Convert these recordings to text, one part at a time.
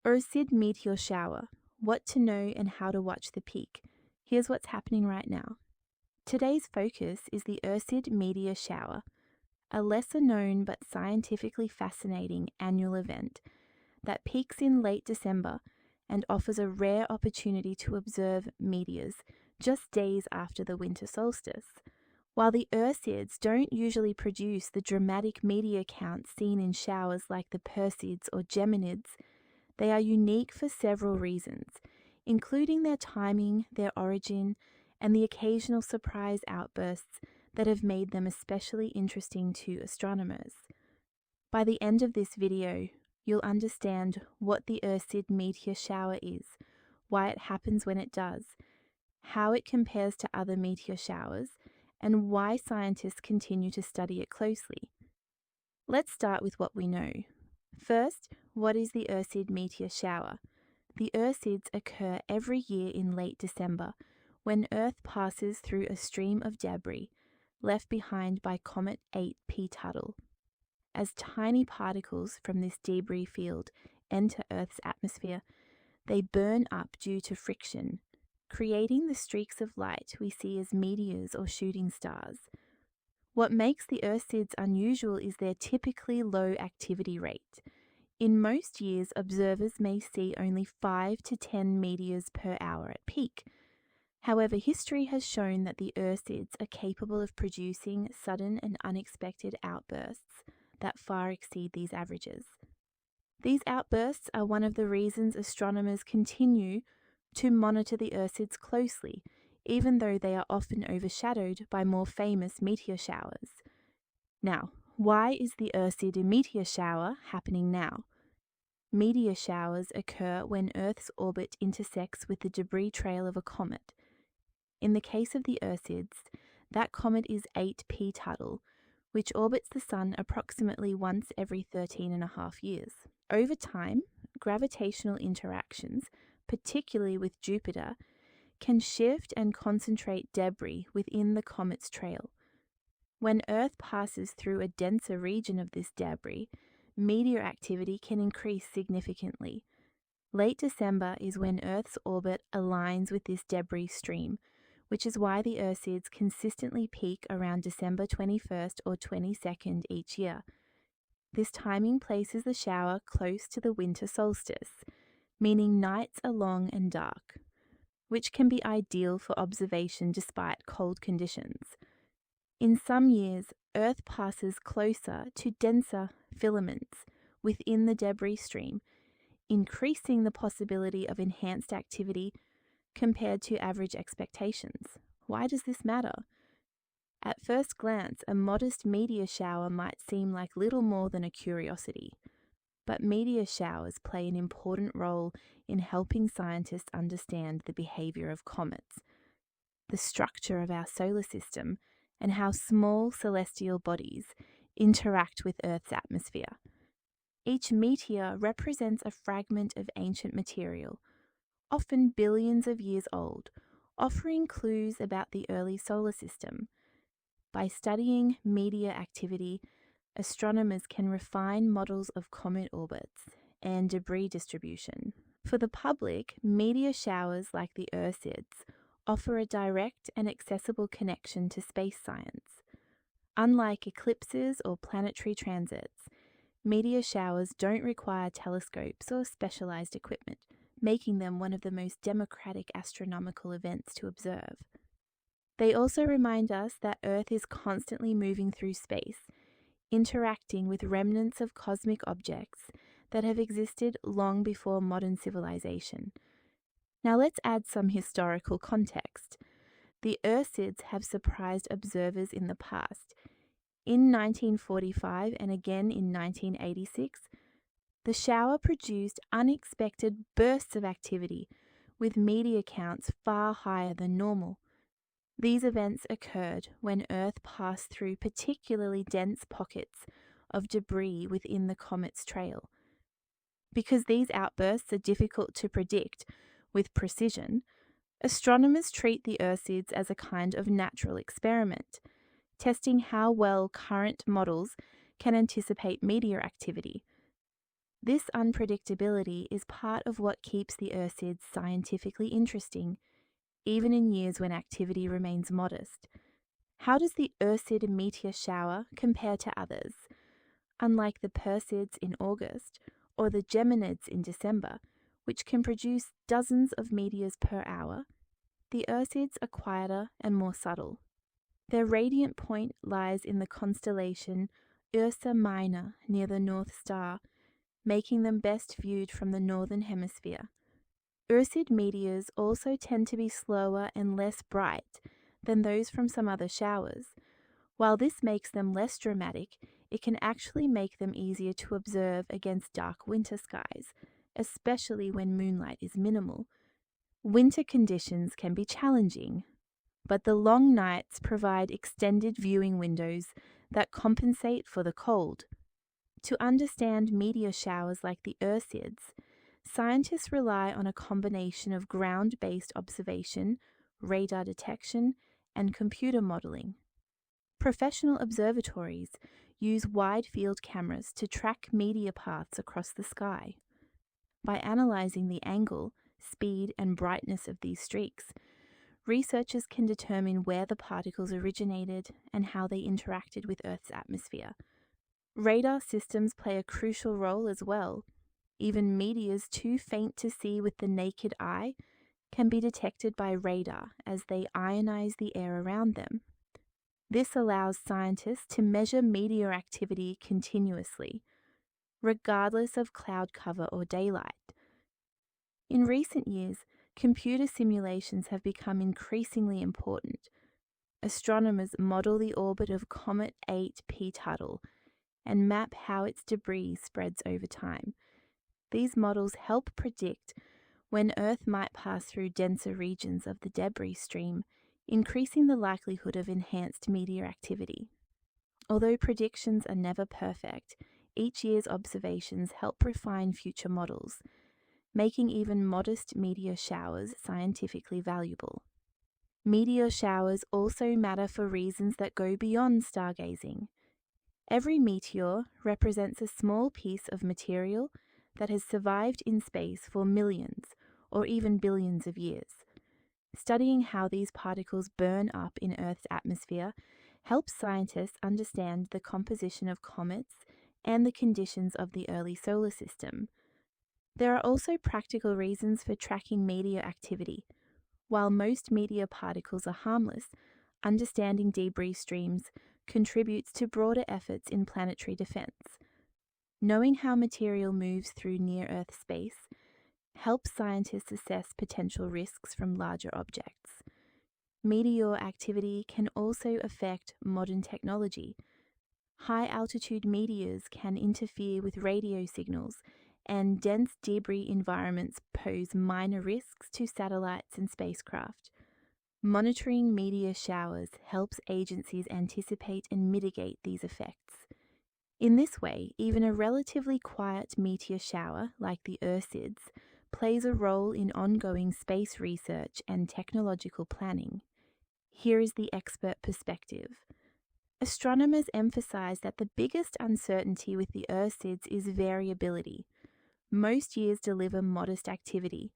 Ursid Meteor Shower. What to know and how to watch the peak. Here's what's happening right now. Today's focus is the Ursid Meteor Shower, a lesser known but scientifically fascinating annual event that peaks in late December and offers a rare opportunity to observe meteors just days after the winter solstice. While the Ursids don't usually produce the dramatic meteor counts seen in showers like the Perseids or Geminids, they are unique for several reasons, including their timing, their origin, and the occasional surprise outbursts that have made them especially interesting to astronomers. By the end of this video, you'll understand what the Ursid meteor shower is, why it happens when it does, how it compares to other meteor showers, and why scientists continue to study it closely. Let's start with what we know. First, what is the Ursid meteor shower? The Ursids occur every year in late December, when Earth passes through a stream of debris left behind by Comet 8P Tuttle. As tiny particles from this debris field enter Earth's atmosphere, they burn up due to friction, creating the streaks of light we see as meteors or shooting stars. What makes the Ursids unusual is their typically low activity rate. In most years, observers may see only 5 to 10 meteors per hour at peak. However, history has shown that the Ursids are capable of producing sudden and unexpected outbursts that far exceed these averages. These outbursts are one of the reasons astronomers continue to monitor the Ursids closely, even though they are often overshadowed by more famous meteor showers. Now, why is the Ursid meteor shower happening now? Meteor showers occur when Earth's orbit intersects with the debris trail of a comet. In the case of the Ursids, that comet is 8P Tuttle, which orbits the Sun approximately once every 13.5 years. Over time, gravitational interactions, particularly with Jupiter, can shift and concentrate debris within the comet's trail. When Earth passes through a denser region of this debris, meteor activity can increase significantly. Late December is when Earth's orbit aligns with this debris stream, which is why the Ursids consistently peak around December 21st or 22nd each year. This timing places the shower close to the winter solstice, meaning nights are long and dark, which can be ideal for observation despite cold conditions. In some years, Earth passes closer to denser filaments within the debris stream, increasing the possibility of enhanced activity compared to average expectations. Why does this matter? At first glance, a modest meteor shower might seem like little more than a curiosity, but meteor showers play an important role in helping scientists understand the behavior of comets, the structure of our solar system, and how small celestial bodies interact with Earth's atmosphere. Each meteor represents a fragment of ancient material, often billions of years old, offering clues about the early solar system. By studying meteor activity, astronomers can refine models of comet orbits and debris distribution. For the public, meteor showers like the Ursids offer a direct and accessible connection to space science. Unlike eclipses or planetary transits, meteor showers don't require telescopes or specialized equipment, making them one of the most democratic astronomical events to observe. They also remind us that Earth is constantly moving through space, interacting with remnants of cosmic objects that have existed long before modern civilization. Now let's add some historical context. The Ursids have surprised observers in the past. In 1945 and again in 1986, the shower produced unexpected bursts of activity with meteor counts far higher than normal. These events occurred when Earth passed through particularly dense pockets of debris within the comet's trail. Because these outbursts are difficult to predict with precision, astronomers treat the Ursids as a kind of natural experiment, testing how well current models can anticipate meteor activity. This unpredictability is part of what keeps the Ursids scientifically interesting, even in years when activity remains modest. How does the Ursid Meteor Shower compare to others? Unlike the Perseids in August or the Geminids in December, which can produce dozens of meteors per hour, the Ursids are quieter and more subtle. Their radiant point lies in the constellation Ursa Minor near the North Star, making them best viewed from the Northern Hemisphere. Ursid meteors also tend to be slower and less bright than those from some other showers. While this makes them less dramatic, it can actually make them easier to observe against dark winter skies, especially when moonlight is minimal. Winter conditions can be challenging, but the long nights provide extended viewing windows that compensate for the cold. To understand meteor showers like the Ursids, scientists rely on a combination of ground-based observation, radar detection, and computer modeling. Professional observatories use wide-field cameras to track meteor paths across the sky. By analyzing the angle, speed, and brightness of these streaks, researchers can determine where the particles originated and how they interacted with Earth's atmosphere. Radar systems play a crucial role as well. Even meteors too faint to see with the naked eye can be detected by radar as they ionize the air around them. This allows scientists to measure meteor activity continuously, regardless of cloud cover or daylight. In recent years, computer simulations have become increasingly important. Astronomers model the orbit of Comet 8P Tuttle and map how its debris spreads over time. These models help predict when Earth might pass through denser regions of the debris stream, increasing the likelihood of enhanced meteor activity. Although predictions are never perfect, each year's observations help refine future models, making even modest meteor showers scientifically valuable. Meteor showers also matter for reasons that go beyond stargazing. Every meteor represents a small piece of material that has survived in space for millions or even billions of years. Studying how these particles burn up in Earth's atmosphere helps scientists understand the composition of comets and the conditions of the early solar system. There are also practical reasons for tracking meteor activity. While most meteor particles are harmless, understanding debris streams contributes to broader efforts in planetary defense. Knowing how material moves through near-Earth space helps scientists assess potential risks from larger objects. Meteor activity can also affect modern technology. High-altitude meteors can interfere with radio signals, and dense debris environments pose minor risks to satellites and spacecraft. Monitoring meteor showers helps agencies anticipate and mitigate these effects. In this way, even a relatively quiet meteor shower, like the Ursids, plays a role in ongoing space research and technological planning. Here is the expert perspective. Astronomers emphasize that the biggest uncertainty with the Ursids is variability. Most years deliver modest activity,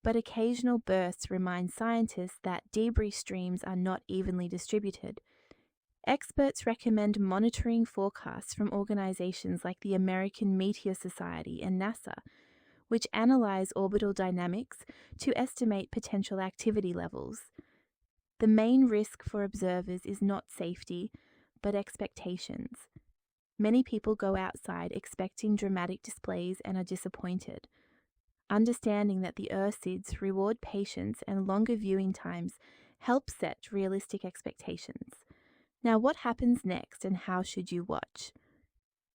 but occasional bursts remind scientists that debris streams are not evenly distributed. Experts recommend monitoring forecasts from organizations like the American Meteor Society and NASA, which analyze orbital dynamics to estimate potential activity levels. The main risk for observers is not safety, but expectations. Many people go outside expecting dramatic displays and are disappointed. Understanding that the Ursids reward patience and longer viewing times helps set realistic expectations. Now, what happens next and how should you watch?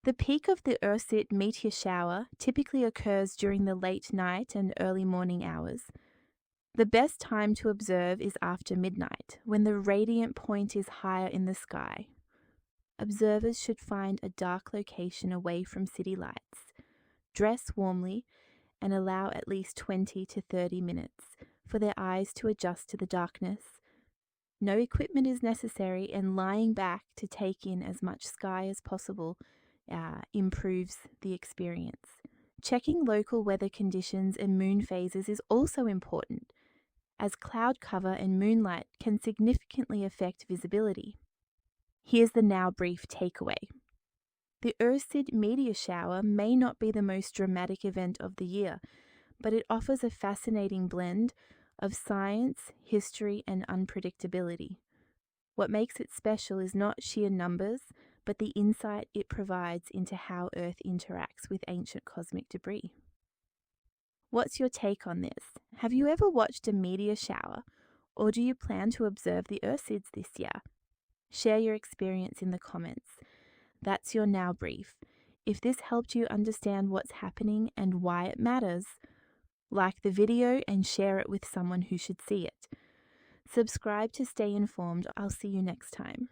The peak of the Ursid meteor shower typically occurs during the late night and early morning hours. The best time to observe is after midnight, when the radiant point is higher in the sky. Observers should find a dark location away from city lights, dress warmly, and allow at least 20 to 30 minutes for their eyes to adjust to the darkness. No equipment is necessary, and lying back to take in as much sky as possible improves the experience. Checking local weather conditions and moon phases is also important, as cloud cover and moonlight can significantly affect visibility. Here's the now brief takeaway. The Ursid Meteor Shower may not be the most dramatic event of the year, but it offers a fascinating blend of science, history, and unpredictability. What makes it special is not sheer numbers, but the insight it provides into how Earth interacts with ancient cosmic debris. What's your take on this? Have you ever watched a meteor shower, or do you plan to observe the Ursids this year? Share your experience in the comments. That's your Now Brief. If this helped you understand what's happening and why it matters, like the video and share it with someone who should see it. Subscribe to stay informed. I'll see you next time.